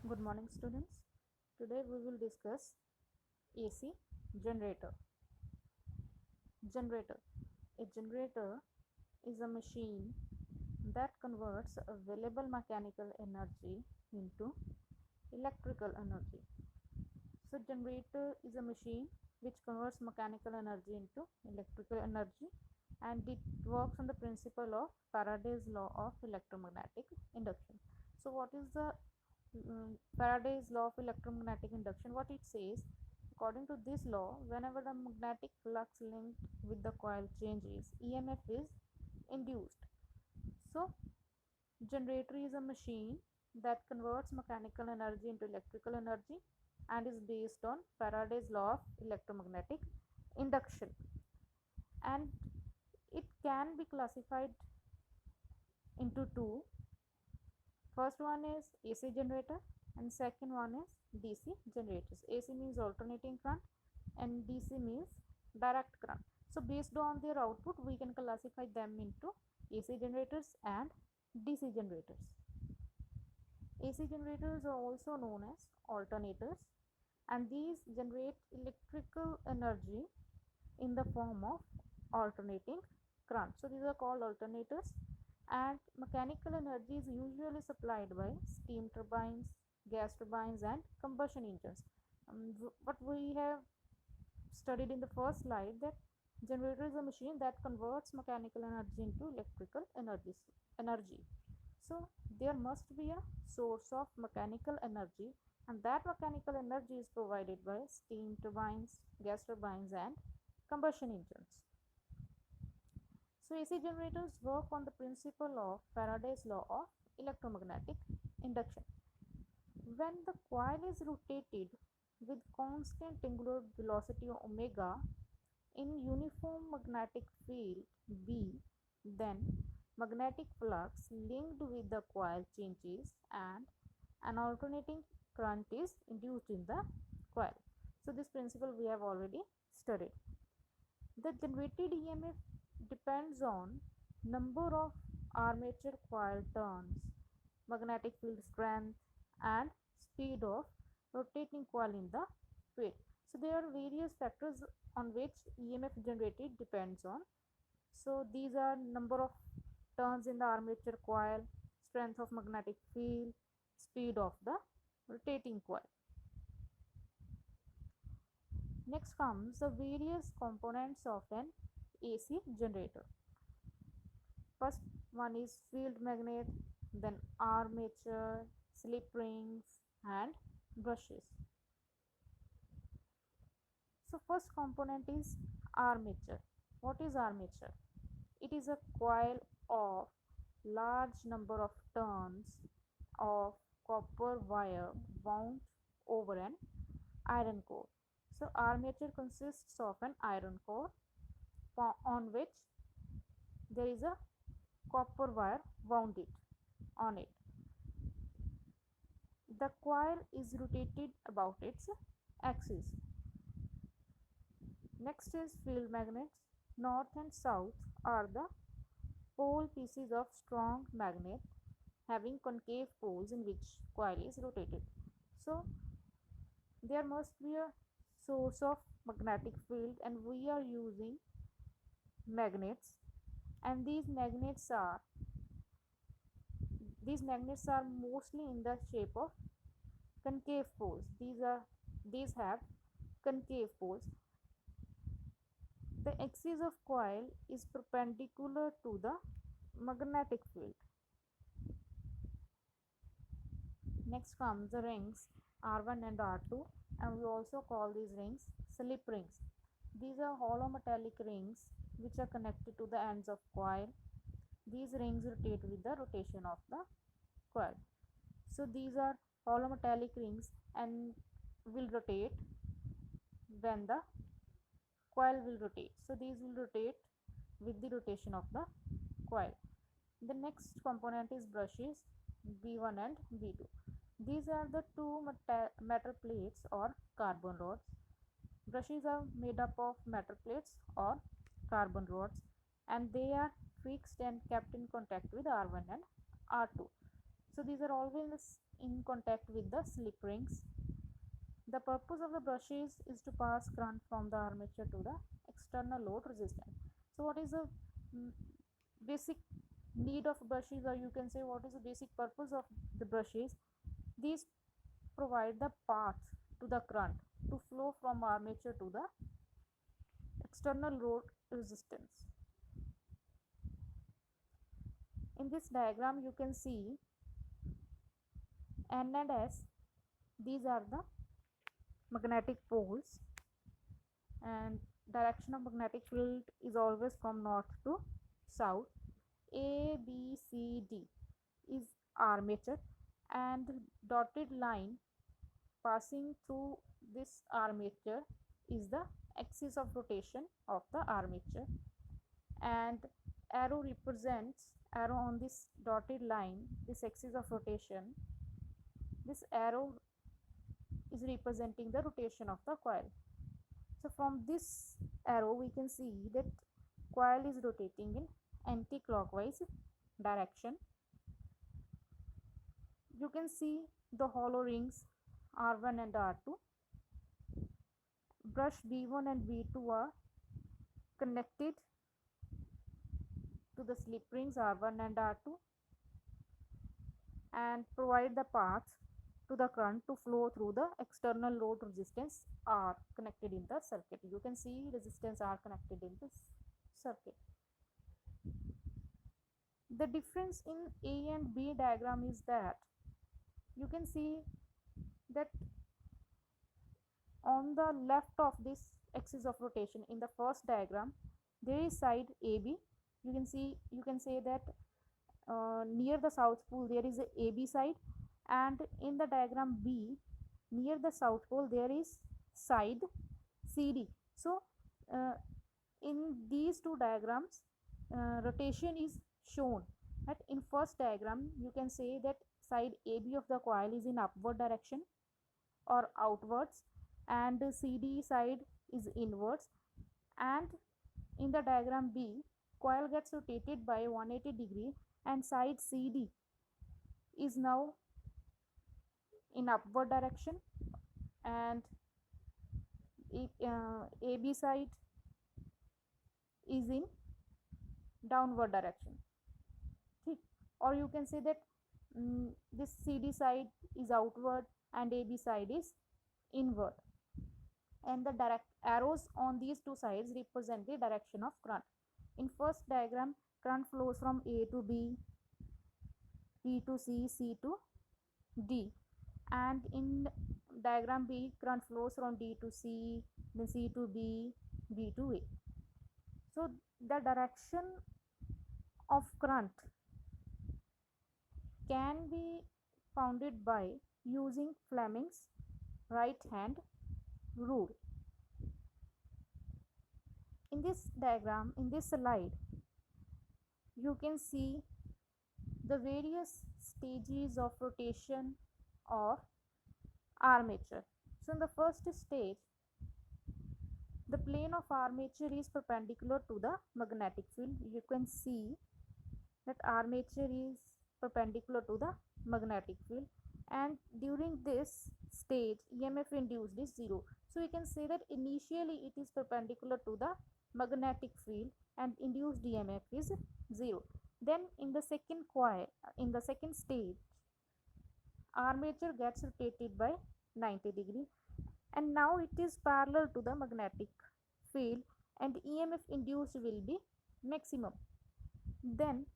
Good morning, students. Today we will discuss AC generator. Generator. A generator is a machine that converts available mechanical energy into electrical energy. So, generator is a machine which converts mechanical energy into electrical energy, and it works on the principle of Faraday's law of electromagnetic induction. So, what is the Faraday's law of electromagnetic induction? What it says, according to this law, whenever the magnetic flux linked with the coil changes, EMF is induced. So, generator is a machine that converts mechanical energy into electrical energy and is based on Faraday's law of electromagnetic induction. And it can be classified into two. First one is AC generator and second one is DC generators. AC means alternating current and DC means direct current. So based on their output we can classify them into AC generators and DC generators. AC generators are also known as alternators, and these generate electrical energy in the form of alternating current. So these are called alternators, and mechanical energy is usually supplied by steam turbines, gas turbines and combustion engines. What we have studied in the first slide, that generator is a machine that converts mechanical energy into electrical energy. So there must be a source of mechanical energy, and that mechanical energy is provided by steam turbines, gas turbines and combustion engines. So AC generators work on the principle of Faraday's law of electromagnetic induction. When the coil is rotated with constant angular velocity omega in uniform magnetic field B, then magnetic flux linked with the coil changes and an alternating current is induced in the coil. So this principle we have already studied. The generated EMF depends on number of armature coil turns, magnetic field strength and speed of rotating coil in the field. So there are various factors on which EMF generated depends on. So these are number of turns in the armature coil, strength of magnetic field, speed of the rotating coil. Next comes the various components of an AC generator. First one is field magnet, then armature, slip rings and brushes. So first component is armature. What is armature? It is a coil of large number of turns of copper wire wound over an iron core. So armature consists of an iron core on which there is a copper wire wound on it. The coil is rotated about its axis. Next is field magnets. North and south are the pole pieces of strong magnet having concave poles in which coil is rotated. So there must be a source of magnetic field, and we are using magnets, and these magnets are mostly in the shape of concave poles. These have concave poles. The axis of coil is perpendicular to the magnetic field. Next comes the rings R1 and R2, and we also call these rings slip rings. These are hollow metallic rings which are connected to the ends of coil. These rings rotate with the rotation of the coil. So these are hollow metallic rings and will rotate when the coil will rotate. So these will rotate with the rotation of the coil. The next component is brushes B1 and B2. These are the two metal plates or carbon rods. Brushes are made up of metal plates or carbon rods, and they are fixed and kept in contact with R1 and R2. So these are always in contact with the slip rings. The purpose of the brushes is to pass current from the armature to the external load resistance. So what is the basic need of brushes, or you can say what is the basic purpose of the brushes? These provide the path to the current to flow from armature to the external load resistance. In this diagram you can see N and S, these are the magnetic poles, and direction of magnetic field is always from north to south. A, B, C, D is armature, and dotted line passing through this armature is the axis of rotation of the armature, and arrow on this dotted line, this axis of rotation, this arrow is representing the rotation of the coil. So from this arrow we can see that coil is rotating in anti-clockwise direction. You can see the hollow rings R1 and R2. Brush B1 and B2 are connected to the slip rings R1 and R2 and provide the path to the current to flow through the external load resistance R connected in the circuit. You can see resistance R connected in this circuit. The difference in A and B diagram is that you can see that on the left of this axis of rotation in the first diagram there is side AB. You can say that near the south pole there is a AB side, and in the diagram B near the south pole there is side CD. So in these two diagrams rotation is shown. But in first diagram you can say that side AB of the coil is in upward direction or outwards, and the CD side is inwards, and in the diagram B coil gets rotated by 180 degree and side CD is now in upward direction, and AB side is in downward direction. Or you can say that this CD side is outward and AB side is inward, and the direct arrows on these two sides represent the direction of current. In first diagram current flows from A to B, B to C, C to D, and in diagram B current flows from D to C, then C to B, B to A. So the direction of current can be founded by using Fleming's right hand rule. In this diagram, in this slide, you can see the various stages of rotation of armature. So in the first stage, the plane of armature is perpendicular to the magnetic field. You can see that armature is perpendicular to the magnetic field, and during this stage EMF induced is 0. So we can say that initially it is perpendicular to the magnetic field and induced EMF is 0. Then in the second stage armature gets rotated by 90 degree, and now it is parallel to the magnetic field and EMF induced will be maximum. Then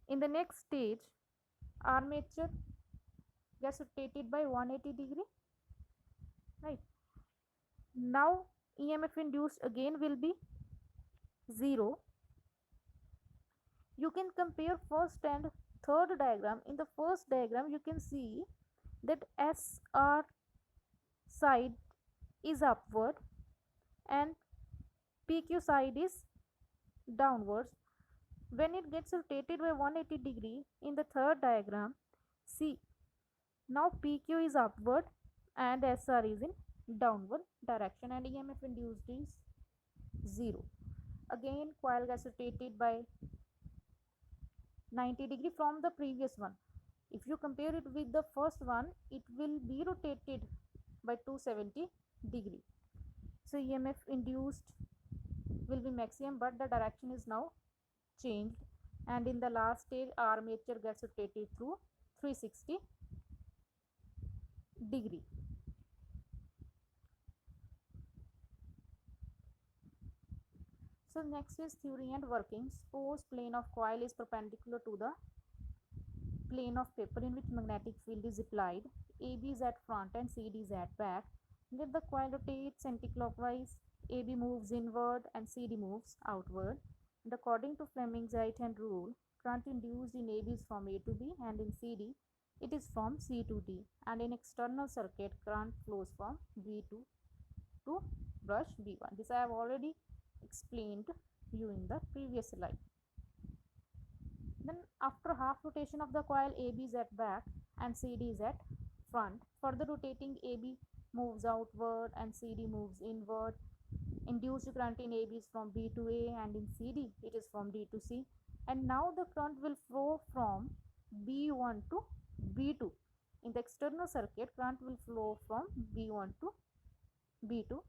in the next stage armature gets rotated by 180 degree, right? Now EMF induced again will be 0. You can compare first and third diagram. In the first diagram you can see that SR side is upward and PQ side is downwards. When it gets rotated by 180 degree in the third diagram, see now PQ is upward and SR is in downward direction and EMF induced is 0. Again coil gets rotated by 90 degree from the previous one. If you compare it with the first one, it will be rotated by 270 degree. So EMF induced will be maximum, but the direction is now changed, and in the last stage armature gets rotated through 360 degree. So next is theory and working. Suppose plane of coil is perpendicular to the plane of paper in which magnetic field is applied. AB is at front and CD is at back. Let the coil rotates anticlockwise. AB moves inward and CD moves outward. And according to Fleming's right-hand rule, current induced in AB is from A to B, and in CD it is from C to D. And in external circuit, current flows from B2 to brush B1. This I have already explained you in the previous slide. Then after half rotation of the coil, AB is at back and CD is at front. Further rotating, AB moves outward and CD moves inward. Induced current in AB is from B to A, and in CD it is from D to C. And now the current will flow from B1 to B2. In the external circuit, current will flow from B1 to B2.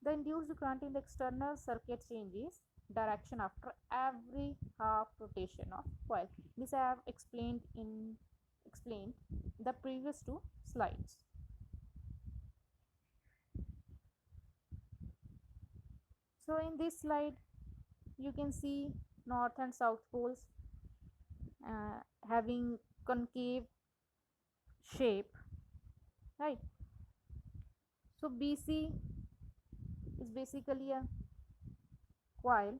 The induced current in the external circuit changes direction after every half rotation of coil. This I have explained the previous two slides. So in this slide you can see north and south poles having concave shape, right? So BC is basically a coil.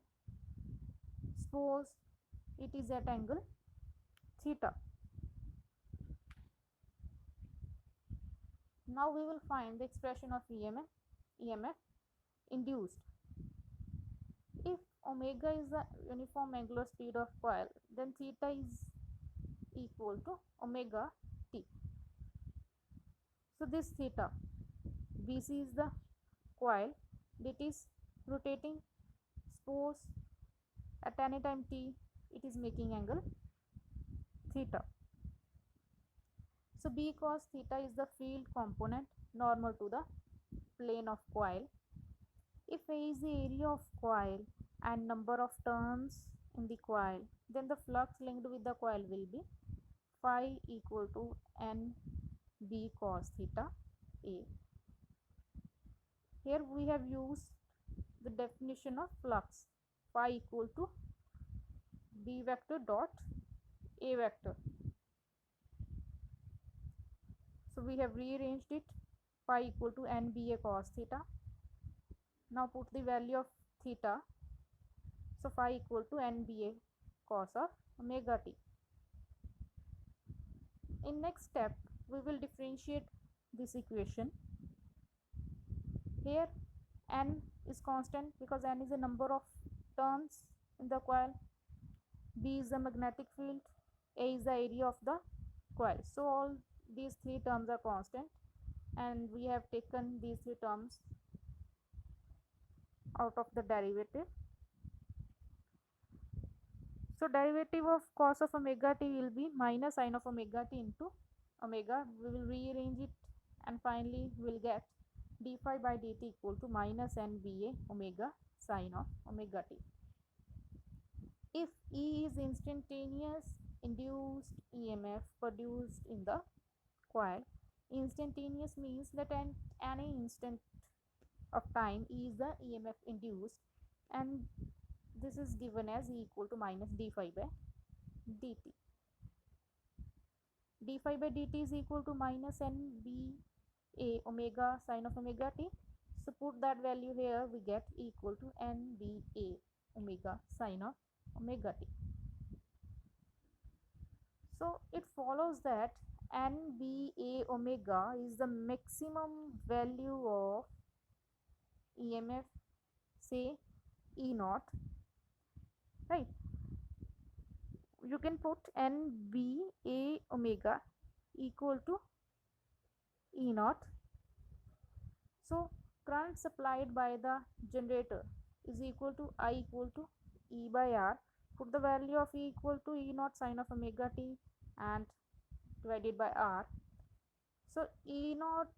Suppose it is at angle theta. Now we will find the expression of EMF induced. If omega is the uniform angular speed of coil, then theta is equal to omega t. So this theta, BC is the coil that is rotating. Suppose at any time t it is making angle theta. So B cos theta is the field component normal to the plane of coil. If A is the area of coil and number of turns in the coil, then the flux linked with the coil will be phi equal to N B cos theta A. Here we have used the definition of flux, phi equal to B vector dot A vector. So we have rearranged it, phi equal to NBA cos theta. Now put the value of theta. So phi equal to NBA cos of omega t. In next step, we will differentiate this equation. Here N is constant because N is the number of turns in the coil. B is the magnetic field. A is the area of the coil. So all these three terms are constant, and we have taken these three terms out of the derivative. So derivative of cos of omega t will be minus sine of omega t into omega. We will rearrange it, and finally we will get d phi by dt equal to minus nba omega sine of omega t. If E is instantaneous induced EMF produced in the coil, instantaneous means that at any instant of time E is the EMF induced, and this is given as E equal to minus d phi by dt. D phi by dt is equal to minus nba omega sine of omega t. So put that value here, we get equal to nba omega sine of omega t. So it follows that nba omega is the maximum value of EMF, say E naught, right? You can put nba omega equal to E naught. So current supplied by the generator is equal to I equal to E by R. put the value of E equal to E naught sine of omega t and divided by R. So E naught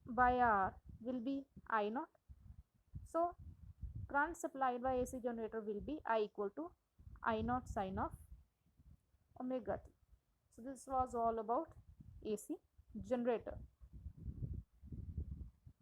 by R will be I naught. So current supplied by AC generator will be I equal to I naught sine of omega t. So this was all about AC generator.